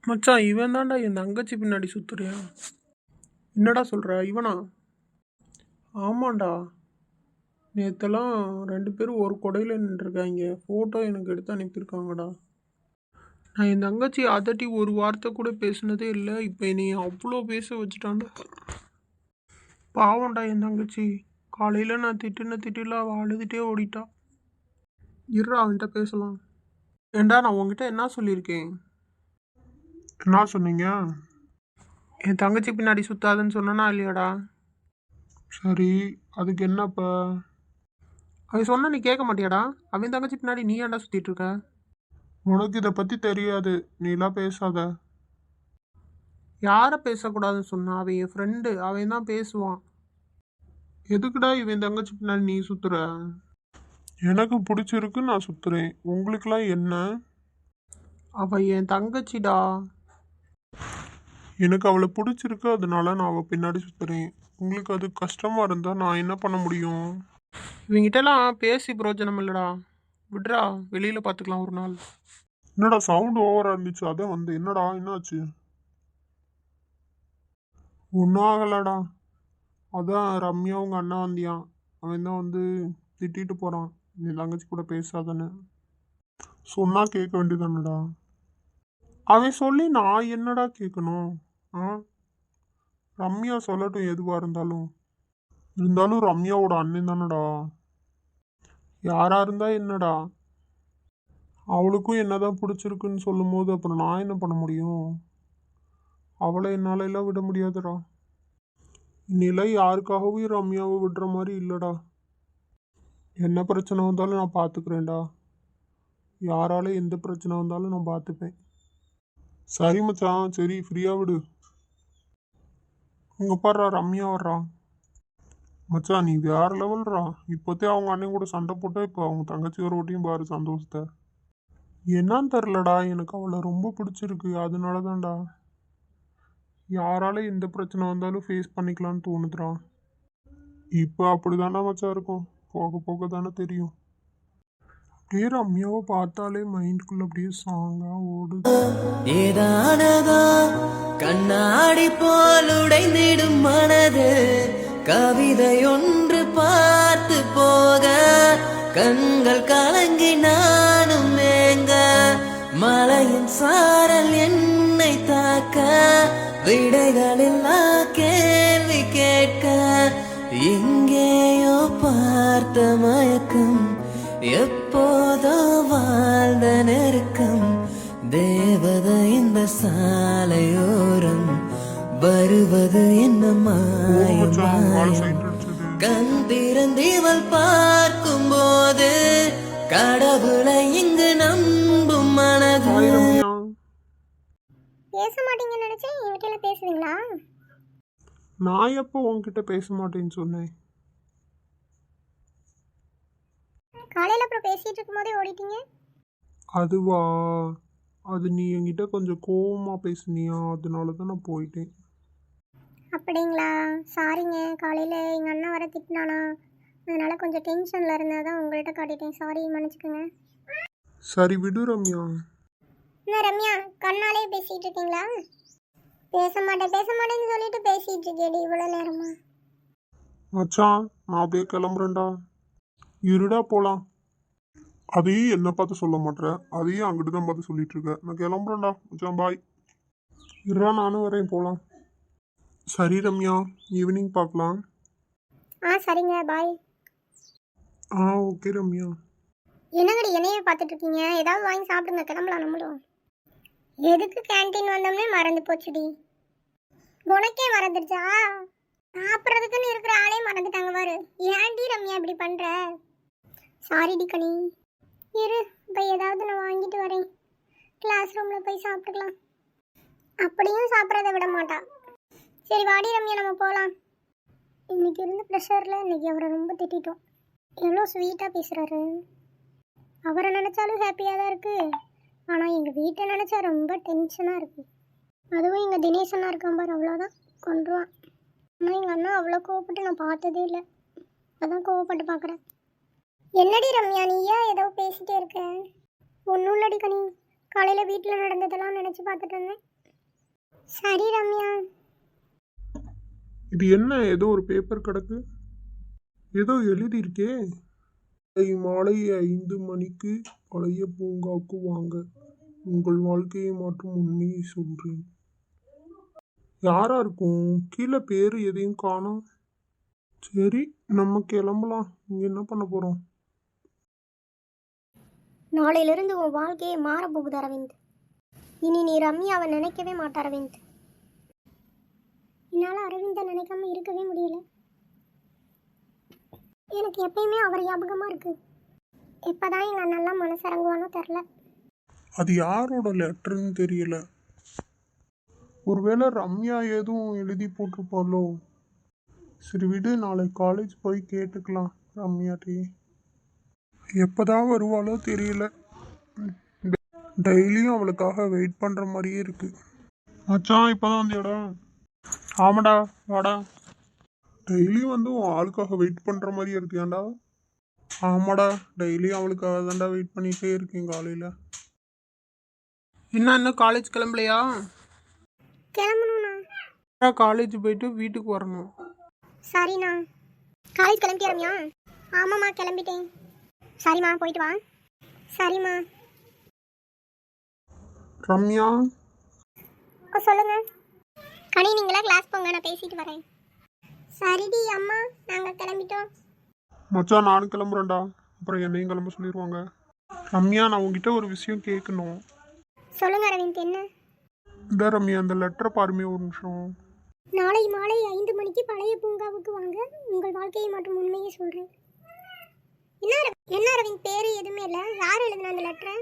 மச்சான் இவன் தான்டா என் தங்கச்சி பின்னாடி சுத்துறியா? என்னடா சொல்ற இவனா? ஆமாண்டா. நேத்தெல்லாம் ரெண்டு பேரும் ஒரு கொடையில் நின்றுருக்காங்க. ஃபோட்டோ எனக்கு எடுத்து அனுப்பியிருக்காங்கடா. நான் என் தங்கச்சி அதட்டி ஒரு வார்த்தை கூட பேசினதே இல்லை. இப்போ என்னை அவ்வளோ பேச வச்சுட்டான்டா. பாவம்டா என் தங்கச்சி. காலையில் நான் திட்டில அவள் அழுதுகிட்டே ஓடிட்டா. இருடா அவன்கிட்ட பேசலாம். ஏண்டா நான் உங்ககிட்ட என்ன சொல்லியிருக்கேன்? என்ன சொன்னீங்க? என் தங்கச்சி பின்னாடி சுத்தாதுன்னு சொன்னா இல்லையாடா? சரி, அதுக்கு என்னப்பா? அவன் சொன்ன நீ கேட்க மாட்டியாடா? அவன் தங்கச்சி பின்னாடி நீ ஏன்டா சுத்திட்டு இருக்க? உனக்கு இதை பத்தி தெரியாது, நீலாம் பேசாத. யாரை பேசக்கூடாதுன்னு சொன்னா? அவன் என் ஃப்ரெண்டு, அவன் தான் பேசுவான். எதுக்குடா இவன் தங்கச்சி பின்னாடி நீ சுத்துற? எனக்கு பிடிச்சிருக்கு, நான் சுத்துறேன். உங்களுக்குலாம் என்ன? அவ என் தங்கச்சிடா. எனக்கு அவளை பிடிச்சிருக்கு, அதனால நான் அவள் பின்னாடி சுத்துறேன். உங்களுக்கு அது கஷ்டமா இருந்தா நான் என்ன பண்ண முடியும்? இவங்கிட்டலாம் பேசி பிரயோஜனம் இல்லைடா. விட்றா, வெளியில பார்த்துக்கலாம் ஒரு நாள். என்னடா சவுண்ட் ஓவரா இருந்துச்சு, அதான் வந்து என்னடா என்னாச்சு? ஒன்றும் ஆகலடா. அதான் ரம்யா உங்க அண்ணா வந்தியான். அவன் தான் வந்து திட்டிட்டு போறான், நீ தங்கச்சி கூட பேசாதானே. சொன்னா கேட்க வேண்டியதானடா. அவன் சொல்லி நான் என்னடா கேட்கணும்? ஆ, ரம்யா சொல்லட்டும் எதுவாக இருந்தாலும். இருந்தாலும் ரம்யாவோட அண்ணன் தானடா. யாரா இருந்தா என்னடா? அவளுக்கும் என்னதான் பிடிச்சிருக்குன்னு சொல்லும் போது அப்புறம் நான் என்ன பண்ண முடியும்? அவளை என்னால எல்லாம் விட முடியாதுடா. நிலை யாருக்காகவும் ரம்யாவை விடுற மாதிரி இல்லடா. என்ன பிரச்சனை வந்தாலும் நான் பார்த்துக்கிறேன்டா. யாரால எந்த பிரச்சனை வந்தாலும் நான் பார்த்துப்பேன். சரி மச்சான், சரி ஃப்ரீயா விடு. அங்க பாடுறா ரம்யா வர்றா. மச்சான் நீ வேற லெவல்ரா. இப்போத்தே அவங்க அண்ணன் கூட சண்டை போட்டா இப்போ அவங்க தங்கச்சி ஒரு ஓட்டியும் பாரு சந்தோஷத்தை. என்னன்னு தெரிலடா, எனக்கு அவளை ரொம்ப பிடிச்சிருக்கு, அதனால தான்டா. யாரால எந்த பிரச்சனை வந்தாலும் ஃபேஸ் பண்ணிக்கலான்னு தோணுதுடா. இப்போ அப்படிதான்டா மச்சா இருக்கும், போக போக தானே தெரியும். அப்படியே ரம்யாவை பார்த்தாலே மைண்டுக்குள்ள அப்படியே சாங்கா ஓடுது. ஏதானதோ கண்ணாடி போல் உடைந்திடும் மனது கவிதை ஒன்று பார்த்து போக கண்கள் கலங்கி நானும் ஏங்க மலையின் சாரல் என்னை தாக்க விடைகளில்லா கேள்வி கேட்க எங்கேயோ பார்த்த மயக்கம் எப்போதோ வாழ்ந்த நெருக்கம் தேவதை இந்த சாலையோரம் வருவது என்ன மாயம் கண் திறந்திவள் பார்க்கும் போது கடவுளை இங்கு நம்பும் மனது. பேச மாட்டீங்கன்னு நினைச்சேன், இவர்கிட்ட பேசுவீங்களா? நான் எப்போ உன்கிட்ட பேச மாட்டேன்னு சொன்னேன்? காலையில் அப்புறம் பேசிட்டு இருக்கும் போதே ஓடிட்டீங்க. அதுவா, அது நீ என்கிட்ட கொஞ்சம் கோவமாக பேசுனியா, அதனால தான் நான் போயிட்டேன். அப்படிங்களா? சாரிங்க, காலையில் எங்கள் அண்ணன் வர திட்டினானா, அதனால் கொஞ்சம் டென்ஷனில் இருந்தால் தான் உங்கள்கிட்ட காட்டிட்டேன். சாரி, மன்னிச்சுக்கோங்க. சரி விடு ரம்யா. என்ன ரம்யா, கண்ணாலே பேசிகிட்டு இருக்கீங்களா? பேச மாட்டேன்னு சொல்லிட்டு பேசிகிட்டு இருக்கேடி இவ்வளோ நேரமா. மச்சான் நான் அப்படியே கிளம்புறேன்டா. இருடா போகலாம். அதையும் என்ன பார்த்து சொல்ல மாட்டேன், அதையும் அங்கிட்டு தான் பார்த்து சொல்லிட்டு இருக்க. நான் கிளம்புறேன்டா மச்சான், பாய். இருடா நானும் வரேன், போகலாம். சரி ரம்யா, ஈவினிங் பார்க்கலாம். சரிங்க, பாய். ஓகே ரம்யா. என்னங்கடி என்னையே பார்த்துட்டு இருக்கீங்க? ஏதாவது வாங்கி சாப்பிடுங்க, கிளம்பலாம் நம்மளும். எதுக்கு கேன்டீன் வந்தோம்னே மறந்து போச்சுடி. உனக்கே மறந்துடுச்சா? சாப்பிட்றதுக்குன்னு இருக்கிற ஆளே மறந்துட்டாங்க பாரு. ஏன்டி ரம்யா இப்படி பண்ணுற? சாரிடி கனி. இரு, இப்போ ஏதாவது நான் வாங்கிட்டு வரேன். கிளாஸ் ரூமில் போய் சாப்பிட்டுக்கலாம். அப்படியும் சாப்பிட்றத விட மாட்டா. சரி வாடி ரம்யா, நம்ம போகலாம். இன்னைக்கு இருந்த ப்ரெஷரில் இன்னைக்கு அவரை ரொம்ப திட்டோம். எவ்வளோ ஸ்வீட்டாக பேசுகிறாரு. அவரை நினச்சாலும் ஹாப்பியாக தான் இருக்குது, ஆனால் எங்கள் வீட்டை நினச்சா ரொம்ப டென்ஷனாக இருக்குது. அதுவும் எங்கள் தினேஷ் அண்ணா இருக்கான் பாரு, அவ்வளோதான் கொண்டுருவான். ஆனால் எங்கள் அண்ணா அவ்வளோ கோவப்பட்டு நான் பார்த்ததே இல்லை, அதான் கோவப்பட்டு பார்க்குறேன். என்னடி ரம்யா நீயா ஏதோ பேசிகிட்டே இருக்க? ஒன்றும் இல்லடி கனி, காலையில் வீட்டில் நடந்ததெல்லாம் நினச்சி பார்த்துட்டு இருந்தேன். சரி ரம்யா. இது என்ன ஏதோ ஒரு பேப்பர் கிடக்கு, ஏதோ எழுதியிருக்கே. மாலை 5 மணிக்கு பழைய பூங்காவுக்கு வாங்க, உங்கள் வாழ்க்கையை மாற்றும் உண்மையை சொல்றேன். யாரா இருக்கும்? கீழே பேர் எதையும் காணோம். சரி, நம்ம கிளம்பலாம். இங்க என்ன பண்ண போறோம்? நாளையிலிருந்து உன் வாழ்க்கையை மாறப்போகுது அரவிந்த். இனி நீ ரம்யாவை நினைக்கவே மாட்ட அரவிந்த். என்னால் அரவிந்தை நினைக்காம இருக்கவே முடியல. எனக்கு எப்பயுமே அவர் ஞாபகமாக இருக்கு. எப்போதான் எங்கள் அண்ணெல்லாம் மனசிறங்குவானோ தெரில. அது யாரோட லெட்டர்னு தெரியல. ஒருவேளை ரம்யா எதுவும் எழுதி போட்டிருப்பாளோ. சரி விடு, நாளை காலேஜ் போய் கேட்டுக்கலாம் ரம்யாட்டே. எப்போதான் வருவாளோ தெரியல. டெய்லியும் அவளுக்காக வெயிட் பண்ணுற மாதிரியே இருக்கு. மச்சான் இப்போதான் வந்து இடம். ஆமாடா, வாடா. டெய்லியும் வந்து உன் ஆளுக்காக வெயிட் பண்ணுற மாதிரியே இருக்கியாண்டா. ஆமாடா, டெய்லியும் அவளுக்காக தான்டா வெயிட் பண்ணிகிட்டே இருக்கேன் காலையில். இன்னும் காலேஜ் கிளம்பலையா? கிளம்பணும்ண்ணா. காலேஜ் போயிட்டு வீட்டுக்கு வரணும். சரிண்ணா. காலேஜ் கிளம்பிட்டியா ரம்யா? ஆமாம்மா கிளம்பிட்டேன். சரிம்மா, போயிட்டு வா. சரிம்மா. ரம்யா, சொல்லுங்க. கனி, நீங்களா கிளாஸ் போங்க, நான் பேசிட்டு வரேன். சரிடி அம்மா, நாங்கள் கிளம்பிட்டோம். மச்சான் நானும் கிளம்புறேன்டா. அப்புறம் என்னையும் கிளம்ப சொல்லிடுவாங்க. ரம்யா, நான் உங்ககிட்ட ஒரு விஷயம் கேட்கணும். சொல்லுங்க அரவிந்த், என்ன? இந்த ரம்யா, அந்த லெட்டரை பாருமே ஒரு நிமிஷம். நாளை மாலை 5 மணிக்கு பழைய பூங்காவுக்கு வாங்க, உங்கள் வாழ்க்கையை மற்றும் உண்மையை சொல்கிறேன். என்ன அரவிந்த், பேர் எதுவுமே இல்லை. யார் எழுதுனா அந்த லெட்டரை?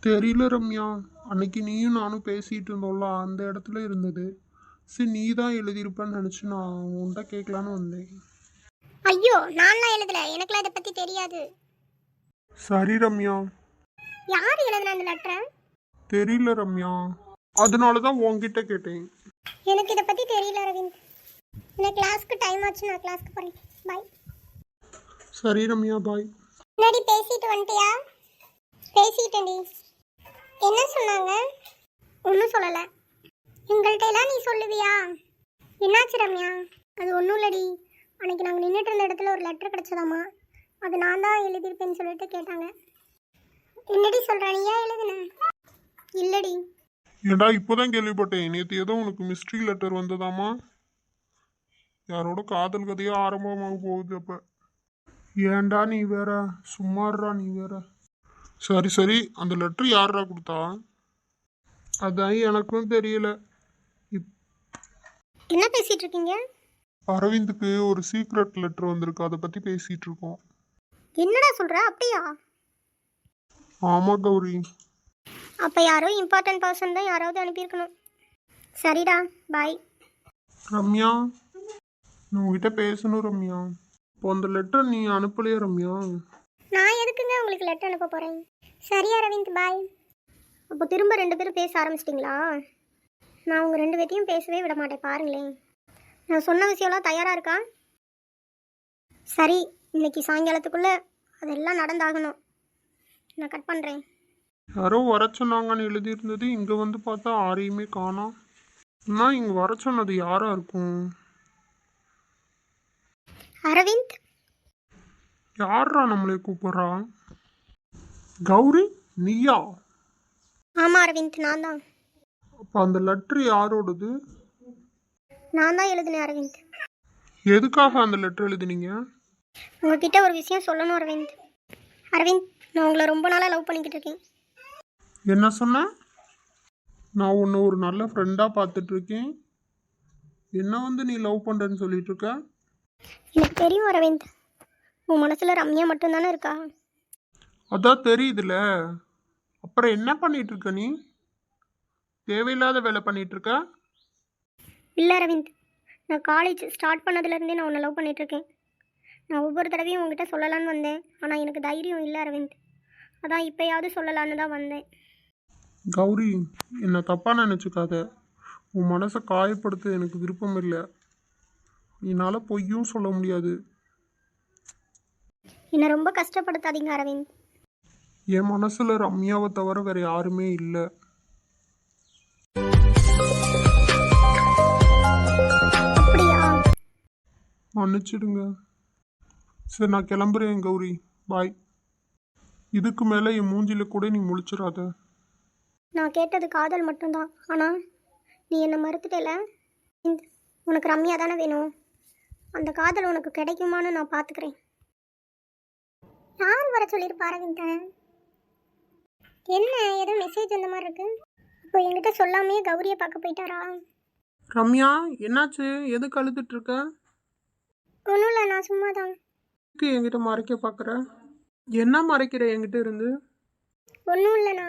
தெரியல ரம்யா, அன்னைக்கு நீயும் நானும் பேசிட்டு இருந்தோம்ல, அந்த இடத்துல இருந்தது. சரி, நீ தான் எழுதியிருப்பேன்னு நினச்சி நான் உன்கிட்ட கேட்கலான்னு வந்தேன். ஐயோ, நான்லாம் எழுதல, எனக்குலாம் இதை பற்றி தெரியாது. சரி ரம்யா. யார் எழுதுனா அந்த லெட்டரை? தெரியல ரம்யா, அதனால தான் உன்கிட்ட கேட்டேன். எனக்கு இதை பற்றி தெரியல அரவிந்த். எனக்கு கிளாஸ்க்கு டைம் ஆச்சு, நான் கிளாஸ்க்கு போகிறேன். பாய். சரி ரம்யா, பாய். முன்னாடி பேசிட்டு வந்துட்டியா? பேசிட்டேன்டி. என்ன சொன்னாங்க? ஒன்றும் சொல்லலை. எங்கள்கிட்ட எல்லாம் நீ சொல்லுவியா? என்னாச்சு ரம்யா? அது ஒன்றும் இல்லடி, அன்னைக்கு நாங்கள் நின்றுட்டு இருந்த இடத்துல ஒரு லெட்டர் கிடச்சதாம்மா, அது நான் தான் எழுதியிருப்பேன்னு சொல்லிட்டு கேட்டாங்க. என்னடி சொல்கிற, நீ ஏன் எழுதுன? இல்லடி. ஏண்டா, இப்போதான் கேள்விப்பட்டேன். நேற்று ஏதோ உனக்கு மிஸ்ட்ரி லெட்டர் வந்ததாமா. யாரோட காதல் கதையோ ஆரம்பமாக போகுது. அப்போ ஏண்டா நீ வேற, சும்மாடுறா நீ வேற. சரி சரி, அந்த லெட்டர் யாரா கொடுத்தா? அதான் எனக்கும் தெரியல. என்ன பேசிட்டு இருக்கீங்க? அரவிந்துக்கு ஒரு சீக்ரெட் லெட்டர் வந்திருக்கு, அதை பற்றி பேசிட்டு இருக்கோம். என்னடா சொல்ற? அப்படியா? ஆமா கௌரி. அப்போ யாரோ இம்பார்ட்டன்ட் பர்சன் தான் யாராவது அனுப்பியிருக்கணும். சரிடா, பாய். ரம்யா, நான் உங்ககிட்ட பேசணும் ரம்யா. இப்போ அந்த லெட்டர் நீ அனுப்பலையா ரம்யா? நான் எதுக்குங்க உங்களுக்கு லெட்டர் அனுப்ப போகிறேன்? சரி அரவிந்த், பாய். அப்போ திரும்ப 2 பேரும் பேச ஆரம்பிச்சிட்டிங்களா? நான் உங்கள் 2 பேர்த்தையும் பேசவே விட மாட்டேன், பாருங்களேன். நான் சொன்ன விஷயம்லாம் தயாராக இருக்கா? சரி, இன்னைக்கு சாயங்காலத்துக்குள்ளே அதெல்லாம் நடந்தாகணும். நான் கட் பண்ணுறேன். யாரோ வர சொன்னாங்கன்னு எழுதியிருந்தது, இங்கே வந்து பார்த்தா யாரையுமே காணோம். ஆனால் இங்கே வர சொன்னது யாராக இருக்கும்? அரவிந்த். யாரா நம்மளை கூப்பிட்றா? கௌரி, நீயா? ஆமாம் அரவிந்த், நான் தான். அப்போ அந்த லெட்ரு யாரோடது? நான் தான் எழுதினேன் அரவிந்த். எதுக்காக அந்த லெட்டர் எழுதினீங்க? உங்ககிட்ட ஒரு விஷயம் சொல்லணும் அரவிந்த். அரவிந்த், நான் உங்களை ரொம்ப நாளாக லவ் பண்ணிக்கிட்டு இருக்கேன். என்ன சொன்ன? நான் உன்னை ஒரு நல்ல ஃப்ரெண்டாக பார்த்துட்ருக்கேன். என்ன வந்து நீ லவ் பண்ணுறேன்னு சொல்லிட்டு இருக்க? எனக்கு தெரியும் அரவிந்த், உன் மனசில் ரம்யா மட்டும்தானே இருக்கா? அதான் தெரியுதுல, அப்புறம் என்ன பண்ணிட்டு இருக்க நீ? தேவையில்லாத வேலை பண்ணிட்டு இருக்க? இல்லை அரவிந்த், நான் காலேஜ் ஸ்டார்ட் பண்ணதுலேருந்தே நான் உன்னை லவ் பண்ணிகிட்ருக்கேன். நான் ஒவ்வொரு தடவையும் உங்ககிட்ட சொல்லலான்னு வந்தேன், ஆனால் எனக்கு தைரியம் இல்லை அரவிந்த். அதான் இப்போயாவது சொல்லலான்னு தான் வந்தேன். கௌரி, என்னை தப்பாக நினச்சிக்காத. உன் மனசை காயப்படுத்த எனக்கு விருப்பம் இல்லை. என்னால் பொய்யும் சொல்ல முடியாது. என்னை ரொம்ப கஷ்டப்படுத்தாதீங்க அரவிந்த். என் மனசில் ரம்யாவை தவிர வேறு யாருமே இல்லை. மன்னிச்சிடுங்க. சரி நான் கிளம்புறேன் கௌரி. பாய். இதுக்கு மேலே என் மூஞ்சில கூட நீ முழிச்சிடாத. நான் கேட்டது காதல் மட்டும்தான். ஆனால் நீ என்னை மறுத்துட்டல. இந்த உனக்கு ரம்யா தானே வேணும். அந்த காதல் உனக்கு கிடைக்குமான்னு நான் பார்த்துக்கிறேன். யார் வர சொல்லியிருப்பா அரவிந்தன்? என்ன ஏதோ மெசேஜ் அந்த மாதிரி இருக்கு. இப்போ என்கிட்ட சொல்லாமையே கௌரியை பார்க்க போயிட்டாரா? ரம்யா என்னாச்சு? எதுக்கு அழுதுட்டு இருக்க? ஒன்றும் இல்லை, நான் சும்மா தான். எதுக்கு என்கிட்ட மறைக்க பார்க்குற? என்ன மறைக்கிற என்கிட்ட இருந்து? ஒன்றும் இல்லைண்ணா.